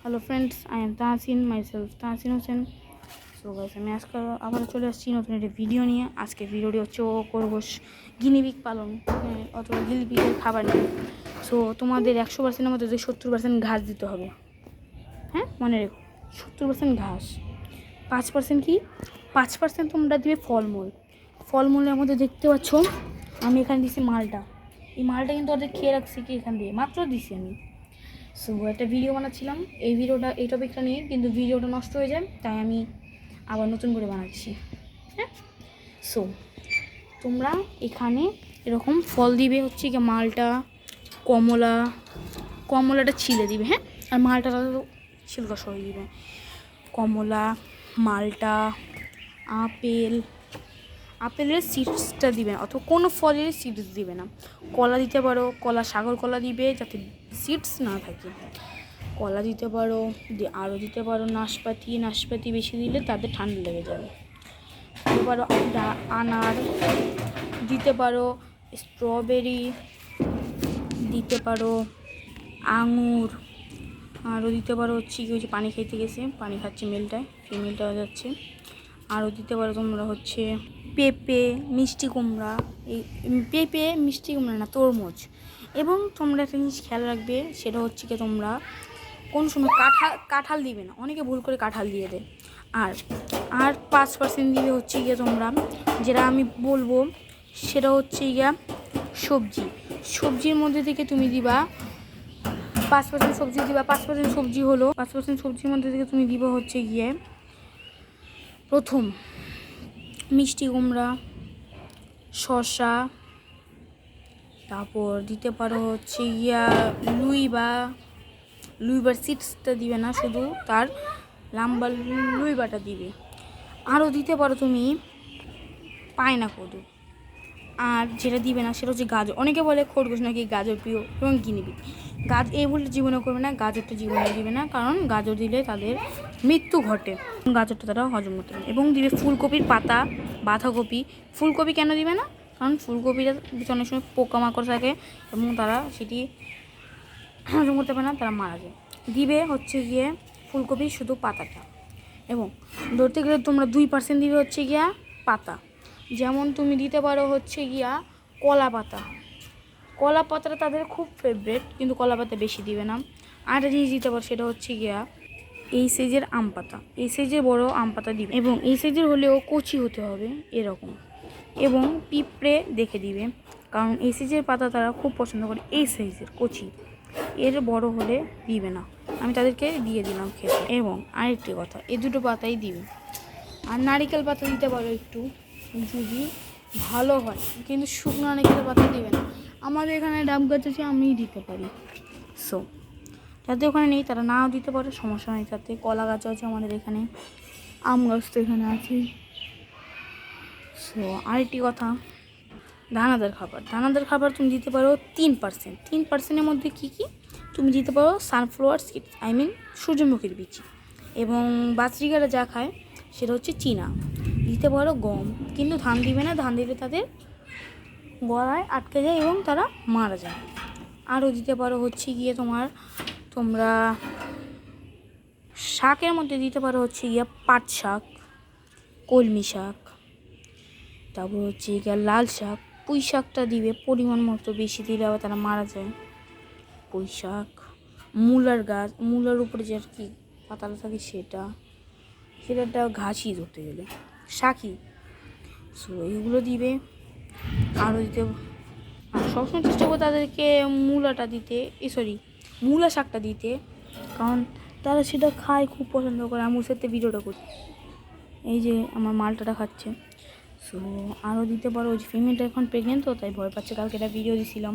Hello friends, I am Tahsin myself Tahsin Hossain. So guys, আমি আজকে আবার চলে আসছি নতুন একটি ভিডিও নিয়ে। আজকে ভিডিওটি হচ্ছে করবো গিনিপিগ পালন অথবা গিনিপিগের খাবার নিয়ে। সো তোমাদের 100%-এর মধ্যে 70% ঘাস দিতে হবে। হ্যাঁ, মনে রেখো, 70% ঘাস, 5% কি 5% তোমরা দিবে ফলমূল। ফলমূলের মধ্যে দেখতে পাচ্ছ আমি এখানে দিচ্ছি মালটা। এই মালটা কিন্তু ওদের খেয়ে রাখছি কি এখান দিয়ে মাত্র দিছি আমি। সো একটা ভিডিও বানাচ্ছিলাম এই টপিকটা নিয়ে, কিন্তু ভিডিওটা নষ্ট হয়ে যায়, তাই আমি আবার নতুন করে বানাচ্ছি। হ্যাঁ, সো তোমরা এখানে এরকম ফল দিবে, হচ্ছে কি মালটা, কমলাটা ছিলে দিবে। হ্যাঁ, আর মালটাটা তো ছিলকা সরিয়ে দিবে। কমলা, মালটা, আপেলের সিডসটা দিবে না, অথবা কোনো ফলের সিডস দিবে না। কলা দিতে পারো, সাগর কলা দিবে যাতে সিডস না থাকে। কলা দিতে পারো, আরও দিতে পারো নাশপাতি বেশি দিলে তাদের ঠান্ডা লেগে যাবে। দিতে পারো আনার, দিতে পারো স্ট্রবেরি, দিতে পারো আঙুর, আরও দিতে পারো হচ্ছে কি হচ্ছে পানি খাইতে গেছে, পানি খাচ্ছে ফিমেলটা যাচ্ছে। আরও দিতে পারো তোমরা হচ্ছে পেঁপে, মিষ্টি কুমড়া, না, তরমুজ। এবং তোমরা একটা জিনিস খেয়াল রাখবে, সেটা হচ্ছে কি তোমরা কোন সময় কাঁঠাল দিবে না। অনেকে ভুল করে কাঁঠাল দিয়ে দেয়। আর 5% দিবে হচ্ছে গিয়ে তোমরা, যেটা আমি বলবো সেটা হচ্ছে গিয়া সবজির মধ্যে থেকে তুমি দিবা 5% সবজি দিবা। 5% সবজি হলো 5% সবজির মধ্যে থেকে তুমি দিবা হচ্ছে গিয়ে প্রথম মিষ্টি কুমড়া, শসা, তারপর দিতে পারো হচ্ছে গিয়া লুইবার সিডসটা দিবে না, শুধু তার লাম্বা লুইবাটা দিবে। আরও দিতে পারো তুমি পায়না কদু। আর যেটা দিবে না সেটা হচ্ছে গাজর। অনেকে বলে খরগোশ নাকি গাজর প্রিয় এবং গিনিপিগ। এই বলে জীবনে করবে না, গাজরটা জীবনে দিবে না, কারণ গাজর দিলে তাদের মৃত্যু ঘটে। গাজরটা তারা হজম করতে পারে। এবং দিবে ফুলকপির পাতা, বাঁধাকপি। ফুলকপি কেন দিবে না? কারণ ফুলকপিটা অনেক সময় পোকামাকড় থাকে এবং তারা সেটি হজম করতে পারে না, তারা মারা যায়। দিবে হচ্ছে গিয়ে ফুলকপি শুধু পাতাটা। এবং ধরতে গেলে তোমরা 2% দিবে হচ্ছে গিয়া পাতা। যেমন তুমি দিতে পারো হচ্ছে গিয়া কলা পাতাটা তাদের খুব ফেভারেট, কিন্তু কলা পাতা বেশি দিবে না। আর একটা জিনিস দিতে পারো, সেটা হচ্ছে গিয়া এই সাইজের আম পাতা, এই সাইজের বড় আম পাতা দিবে। এবং এই সাইজের হলেও কচি হতে হবে এরকম। এবং পিঁপড়ে দেখে দিবে, কারণ এই সাইজের পাতা তারা খুব পছন্দ করে, এই সাইজের কচি। এর বড় হলে দিবে না, আমি তাদেরকে দিয়ে দিলাম খেতে। এবং আরেকটি কথা, এই দুটো পাতাই দিবে। আর নারিকেল পাতা দিতে পারো একটু, যদি ভালো হয়, কিন্তু শুকনো নারিকেল পাতা দিবে না। আমাদের এখানে ডাব গাছ আছে, আমিই দিতে পারি। সো যাদের ওখানে নেই তারা নাও দিতে পারে, সমস্যা নেই। তাতে কলা গাছ আছে আমাদের এখানে, আম গাছ তো এখানে আছে। সো আরেকটি কথা, দানাদার খাবার তুমি দিতে পারো 3%-এর মধ্যে কী তুমি দিতে পারো সানফ্লাওয়ার সিড, সূর্যমুখীর বীজ। এবং বাছরিকারা যা খায় সেটা হচ্ছে চীনা। দিতে পারো গম, কিন্তু ধান দিবে না, ধান দিলে তাদের গলায় আটকে যায় এবং তারা মারা যায়। আরও দিতে পারো হচ্ছে গিয়ে তোমরা শাকের মধ্যে দিতে পারো হচ্ছে গিয়ে পাট শাক, কলমি শাক, তারপর হচ্ছে গিয়ে লাল শাক। পুঁই শাকটা দিবে পরিমাণ মতো, বেশি দিলে আবার তারা মারা যায়। পুঁই শাক, মূলার উপরে যে আর কি পাতাটা থাকে সেটা একটা ঘাসই ধরতে গেলে শাকই। সো এইগুলো দিবে। আরও দিতে, আর সবসময় চেষ্টা করবো তাদেরকে মূলা শাকটা দিতে, কারণ তারা সেটা খায়, খুব পছন্দ করে। আমি সাথে ভিডিওটা করি, এই যে আমার মালটাটা খাচ্ছে। সো আরও দিতে পারো, ওই যে ফিমেলটা এখন প্রেগনেন্ট, তো তাই ভয় পাচ্ছে, কালকে একটা ভিডিও দিছিলাম।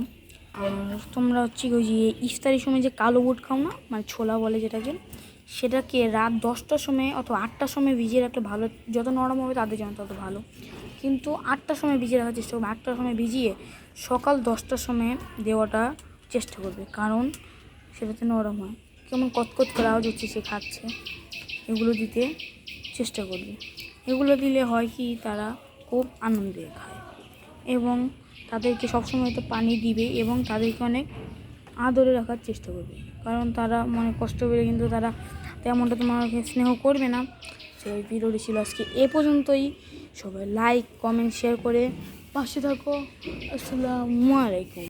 আর তোমরা হচ্ছে ওই যে ইফতারির সময় যে কালো বুট খাও না, মানে ছোলা বলে যেটাকে, সেটাকে রাত 10টার সময় অথবা 8টার সময় ভিজিয়ে রাখলে ভালো। যত নরম হবে তাদের জন্য তত ভালো, কিন্তু 8টার সময় ভিজিয়ে রাখার চেষ্টা করবে। 8টার সময় ভিজিয়ে সকাল 10টার সময় দেওয়াটা চেষ্টা করবে, কারণ সেটাতে নরম হয়। কেমন কতকত করে আওয়াজ হচ্ছে, সে খাচ্ছে। এগুলো দিতে চেষ্টা করবে। এগুলো দিলে হয় কি, তারা খুব আনন্দে খায়। এবং তাদেরকে সবসময় তো পানি দিবে এবং তাদেরকে অনেক আদরে রাখার চেষ্টা করবে, কারণ তারা মানে কষ্ট পেলে কিন্তু তারা তেমনটা তোমাকে স্নেহ করবে না। সেই ভিডিওটি ছিল আজকে এ পর্যন্তই। সবাই লাইক কমেন্ট শেয়ার করে পাশে থাকো। আসসালামু আলাইকুম।